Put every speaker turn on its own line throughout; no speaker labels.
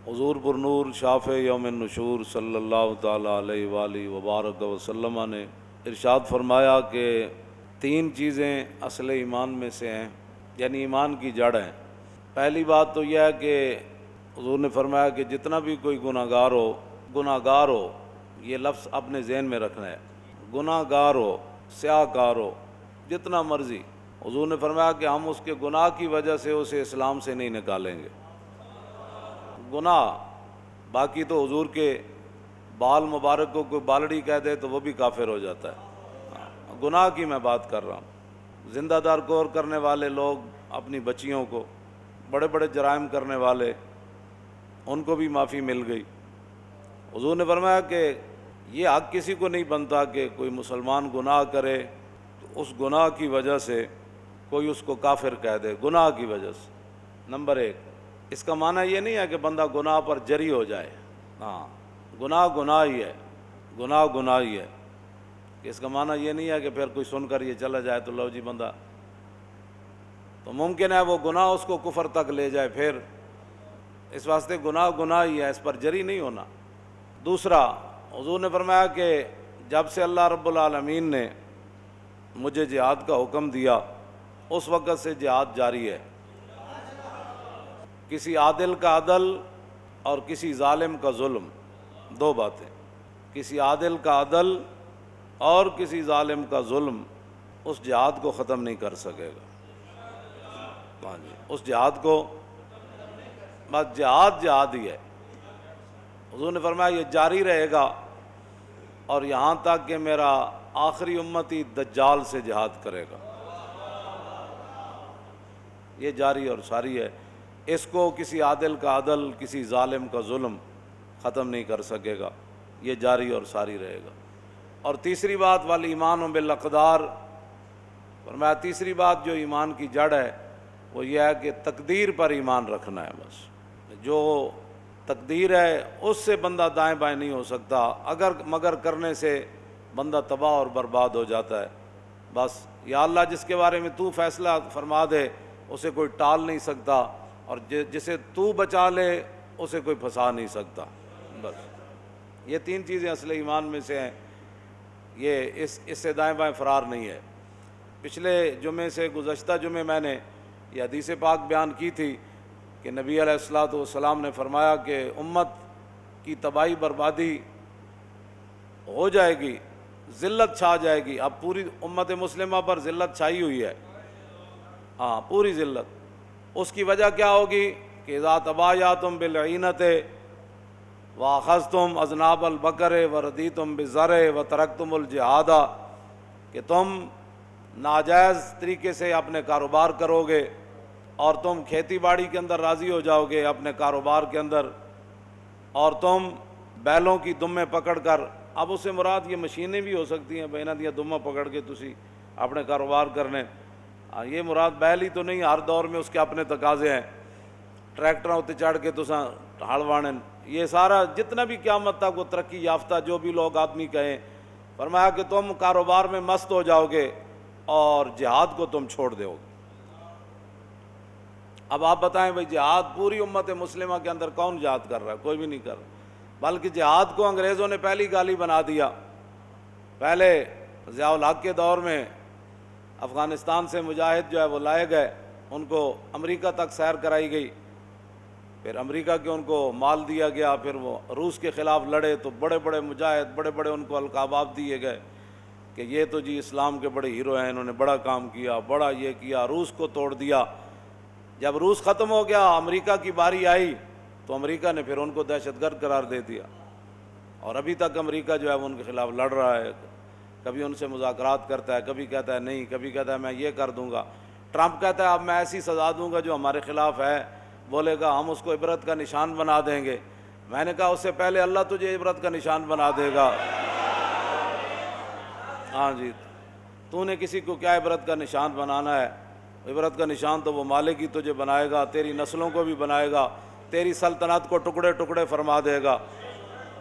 حضور پر نور شافع یوم النشور صلی اللہ تعالیٰ علیہ وآلہ وبارک وسلم نے ارشاد فرمایا کہ 3 چیزیں اصل ایمان میں سے ہیں، یعنی ایمان کی جڑ ہیں۔ پہلی بات تو یہ ہے کہ حضور نے فرمایا کہ جتنا بھی کوئی گناہگار ہو، یہ لفظ اپنے ذہن میں رکھنا ہے، گناہگار ہو، سیاہ کار ہو، جتنا مرضی، حضور نے فرمایا کہ ہم اس کے گناہ کی وجہ سے اسے اسلام سے نہیں نکالیں گے۔ گناہ، باقی تو حضور کے بال مبارک کو کوئی بالڑی کہہ دے تو وہ بھی کافر ہو جاتا ہے۔ گناہ کی میں بات کر رہا ہوں۔ زندہ دار کور کرنے والے لوگ اپنی بچیوں کو، بڑے بڑے جرائم کرنے والے، ان کو بھی معافی مل گئی۔ حضور نے فرمایا کہ یہ حق کسی کو نہیں بنتا کہ کوئی مسلمان گناہ کرے تو اس گناہ کی وجہ سے کوئی اس کو کافر کہہ دے، گناہ کی وجہ سے۔ نمبر 1، اس کا معنی یہ نہیں ہے کہ بندہ گناہ پر جری ہو جائے، ہاں، گناہ ہی ہے، گناہ ہی ہے، کہ اس کا معنی یہ نہیں ہے کہ پھر کوئی سن کر یہ چلا جائے تو لو جی بندہ، تو ممکن ہے وہ گناہ اس کو کفر تک لے جائے، پھر اس واسطے گناہ ہی ہے، اس پر جری نہیں ہونا۔ دوسرا، حضور نے فرمایا کہ جب سے اللہ رب العالمین نے مجھے جہاد کا حکم دیا اس وقت سے جہاد جاری ہے۔ کسی عادل کا عدل اور کسی ظالم کا ظلم، 2 باتیں، کسی عادل کا عدل اور کسی ظالم کا ظلم اس جہاد کو ختم نہیں کر سکے گا۔ ہاں جی، اس جہاد کو، بس جہاد ہی ہے۔ حضور نے فرمایا یہ جاری رہے گا اور یہاں تک کہ میرا آخری امتی دجال سے جہاد کرے گا، یہ جاری اور ساری ہے۔ اس کو کسی عادل کا عدل، کسی ظالم کا ظلم ختم نہیں کر سکے گا، یہ جاری اور ساری رہے گا۔ اور تیسری بات، والایمان بالاقدار، فرمایا تیسری بات جو ایمان کی جڑ ہے وہ یہ ہے کہ تقدیر پر ایمان رکھنا ہے۔ بس جو تقدیر ہے اس سے بندہ دائیں بائیں نہیں ہو سکتا، مگر کرنے سے بندہ تباہ اور برباد ہو جاتا ہے۔ بس یا اللہ جس کے بارے میں تو فیصلہ فرما دے اسے کوئی ٹال نہیں سکتا، اور جسے تو بچا لے اسے کوئی پھنسا نہیں سکتا۔ بس یہ 3 چیزیں اصل ایمان میں سے ہیں، یہ اس سے دائیں بائیں فرار نہیں ہے۔ پچھلے جمعے سے گزشتہ جمعے میں نے یہ حدیث پاک بیان کی تھی کہ نبی علیہ الصلوۃ والسلام نے فرمایا کہ امت کی تباہی بربادی ہو جائے گی، ذلت چھا جائے گی۔ اب پوری امت مسلمہ پر ذلت چھائی ہوئی ہے، ہاں، پوری ذلت۔ اس کی وجہ کیا ہوگی کہ اذا تبایعتم بالعینۃ واخذتم اذناب البقر وردیتم بالزرع وترکتم الجہاد، کہ تم ناجائز طریقے سے اپنے کاروبار کرو گے اور تم کھیتی باڑی کے اندر راضی ہو جاؤ گے اپنے کاروبار کے اندر، اور تم بیلوں کی دمیں پکڑ کر، اب اس سے مراد یہ مشینیں بھی ہو سکتی ہیں، بہنا دیا دمہ پکڑ کے تسی اپنے کاروبار کرنے، یہ مراد بیل ہی تو نہیں، ہر دور میں اس کے اپنے تقاضے ہیں، ٹریکٹراں اتنے چڑھ کے تساں ہل وانے، یہ سارا جتنا بھی قیامت تک وہ ترقی یافتہ جو بھی لوگ آدمی کہیں، فرمایا کہ تم کاروبار میں مست ہو جاؤ گے اور جہاد کو تم چھوڑ دو گے۔ اب آپ بتائیں بھائی، جہاد پوری امت مسلمہ کے اندر کون جہاد کر رہا ہے؟ کوئی بھی نہیں کر رہا، بلکہ جہاد کو انگریزوں نے پہلی گالی بنا دیا۔ پہلے ضیاء الحق کے دور میں افغانستان سے مجاہد جو ہے وہ لائے گئے، ان کو امریکہ تک سیر کرائی گئی، پھر امریکہ کے ان کو مال دیا گیا، پھر وہ روس کے خلاف لڑے تو بڑے بڑے مجاہد، بڑے بڑے ان کو القابات دیے گئے کہ یہ تو جی اسلام کے بڑے ہیرو ہیں، انہوں نے بڑا کام کیا، بڑا یہ کیا، روس کو توڑ دیا۔ جب روس ختم ہو گیا، امریکہ کی باری آئی تو امریکہ نے پھر ان کو دہشت گرد قرار دے دیا، اور ابھی تک امریکہ جو ہے وہ ان کے خلاف لڑ رہا ہے، کبھی ان سے مذاکرات کرتا ہے، کبھی کہتا ہے نہیں، کبھی کہتا ہے میں یہ کر دوں گا۔ ٹرمپ کہتا ہے اب میں ایسی سزا دوں گا جو ہمارے خلاف ہے، بولے گا ہم اس کو عبرت کا نشان بنا دیں گے۔ میں نے کہا اس سے پہلے اللہ تجھے عبرت کا نشان بنا دے گا۔ ہاں جی، تو نے کسی کو کیا عبرت کا نشان بنانا ہے؟ عبرت کا نشان تو وہ مالک ہی تجھے بنائے گا، تیری نسلوں کو بھی بنائے گا، تیری سلطنت کو ٹکڑے ٹکڑے فرما دے گا،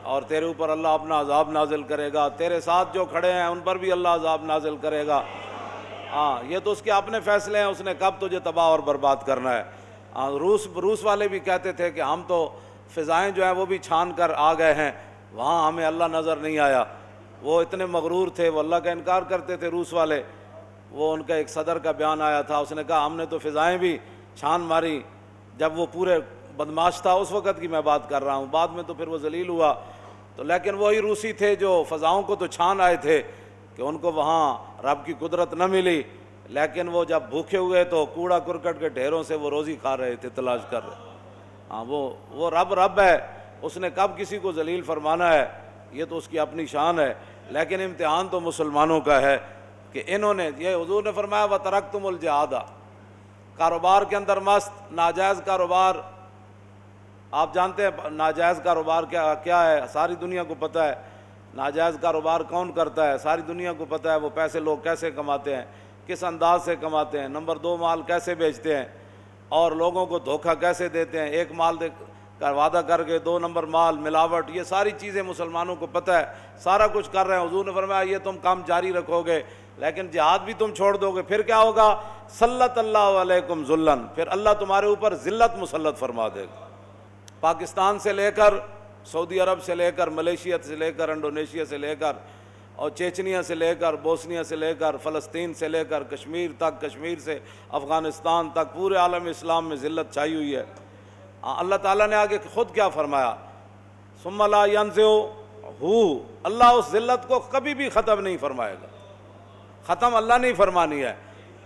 اور تیرے اوپر اللہ اپنا عذاب نازل کرے گا، تیرے ساتھ جو کھڑے ہیں ان پر بھی اللہ عذاب نازل کرے گا۔ ہاں، یہ تو اس کے اپنے فیصلے ہیں، اس نے کب تجھے تباہ اور برباد کرنا ہے۔ روس والے بھی کہتے تھے کہ ہم تو فضائیں جو ہیں وہ بھی چھان کر آ گئے ہیں، وہاں ہمیں اللہ نظر نہیں آیا۔ وہ اتنے مغرور تھے، وہ اللہ کا انکار کرتے تھے روس والے۔ وہ ان کا ایک صدر کا بیان آیا تھا، اس نے کہا ہم نے تو فضائیں بھی چھان ماری، جب وہ پورے بدماش تھا اس وقت کی میں بات کر رہا ہوں، بعد میں تو پھر وہ ذلیل ہوا۔ تو لیکن وہی روسی تھے جو فضاؤں کو تو چھان آئے تھے کہ ان کو وہاں رب کی قدرت نہ ملی، لیکن وہ جب بھوکے ہوئے تو کوڑا کرکٹ کے ڈھیروں سے وہ روزی کھا رہے تھے، تلاش کر رہے۔ ہاں وہ رب ہے، اس نے کب کسی کو ذلیل فرمانا ہے یہ تو اس کی اپنی شان ہے، لیکن امتحان تو مسلمانوں کا ہے کہ انہوں نے، یہ حضور نے فرمایا وَتَرَكْتُمُ الْجِهَادَ، کاروبار کے اندر مست، ناجائز کاروبار۔ آپ جانتے ہیں ناجائز کاروبار کیا ہے، ساری دنیا کو پتہ ہے ناجائز کاروبار کون کرتا ہے، ساری دنیا کو پتہ ہے وہ پیسے لوگ کیسے کماتے ہیں، کس انداز سے کماتے ہیں، نمبر 2 مال کیسے بیچتے ہیں اور لوگوں کو دھوکہ کیسے دیتے ہیں، ایک مال کا وعدہ کر کے 2 نمبر مال، ملاوٹ، یہ ساری چیزیں مسلمانوں کو پتہ ہے، سارا کچھ کر رہے ہیں۔ حضور نے فرمایا یہ تم کام جاری رکھو گے لیکن جہاد بھی تم چھوڑ دو گے، پھر کیا ہوگا؟ سلط اللہ علیکم ذلًا، پھر اللہ تمہارے اوپر ذلت مسلط فرما دے گا۔ پاکستان سے لے کر سعودی عرب سے لے کر ملیشیا سے لے کر انڈونیشیا سے لے کر اور چیچنیا سے لے کر بوسنیا سے لے کر فلسطین سے لے کر کشمیر تک، کشمیر سے افغانستان تک، پورے عالم اسلام میں ذلت چھائی ہوئی ہے۔ اللہ تعالیٰ نے آگے خود کیا فرمایا؟ ثم لا ينزعه، اللہ اس ذلت کو کبھی بھی ختم نہیں فرمائے گا، ختم اللہ نہیں فرمانی ہے۔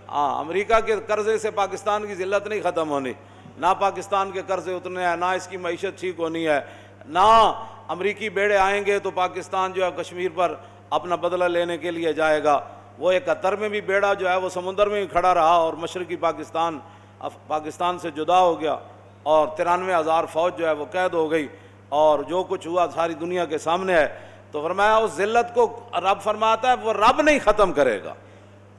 امریکہ کے قرضے سے پاکستان کی ذلت نہیں ختم ہونی، نہ پاکستان کے قرضے اتنے ہیں، نہ اس کی معیشت ٹھیک ہونی ہے، نہ امریکی بیڑے آئیں گے تو پاکستان جو ہے کشمیر پر اپنا بدلہ لینے کے لیے جائے گا۔ وہ 71 میں بھی بیڑا جو ہے وہ سمندر میں ہی کھڑا رہا اور مشرقی پاکستان سے جدا ہو گیا، اور 93,000 فوج جو ہے وہ قید ہو گئی، اور جو کچھ ہوا ساری دنیا کے سامنے ہے۔ تو فرمایا اس ذلت کو رب فرماتا ہے وہ رب نہیں ختم کرے گا،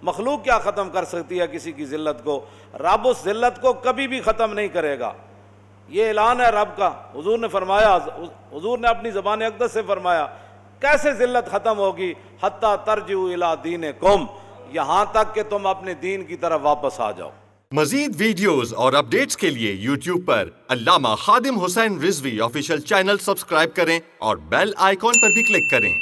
مخلوق کیا ختم کر سکتی ہے کسی کی ذلت کو؟ رب اس ذلت کو کبھی بھی ختم نہیں کرے گا، یہ اعلان ہے رب کا۔ حضور نے فرمایا، حضور نے اپنی زبان اقدس سے فرمایا کیسے ذلت ختم ہوگی؟ حتی ترجعوا الی دینکم، یہاں تک کہ تم اپنے دین کی طرف واپس آ جاؤ۔
مزید ویڈیوز اور اپڈیٹس کے لیے یوٹیوب پر علامہ Khadim Hussain Rizvi official channel subscribe کریں اور بیل آئیکن پر بھی کلک کریں۔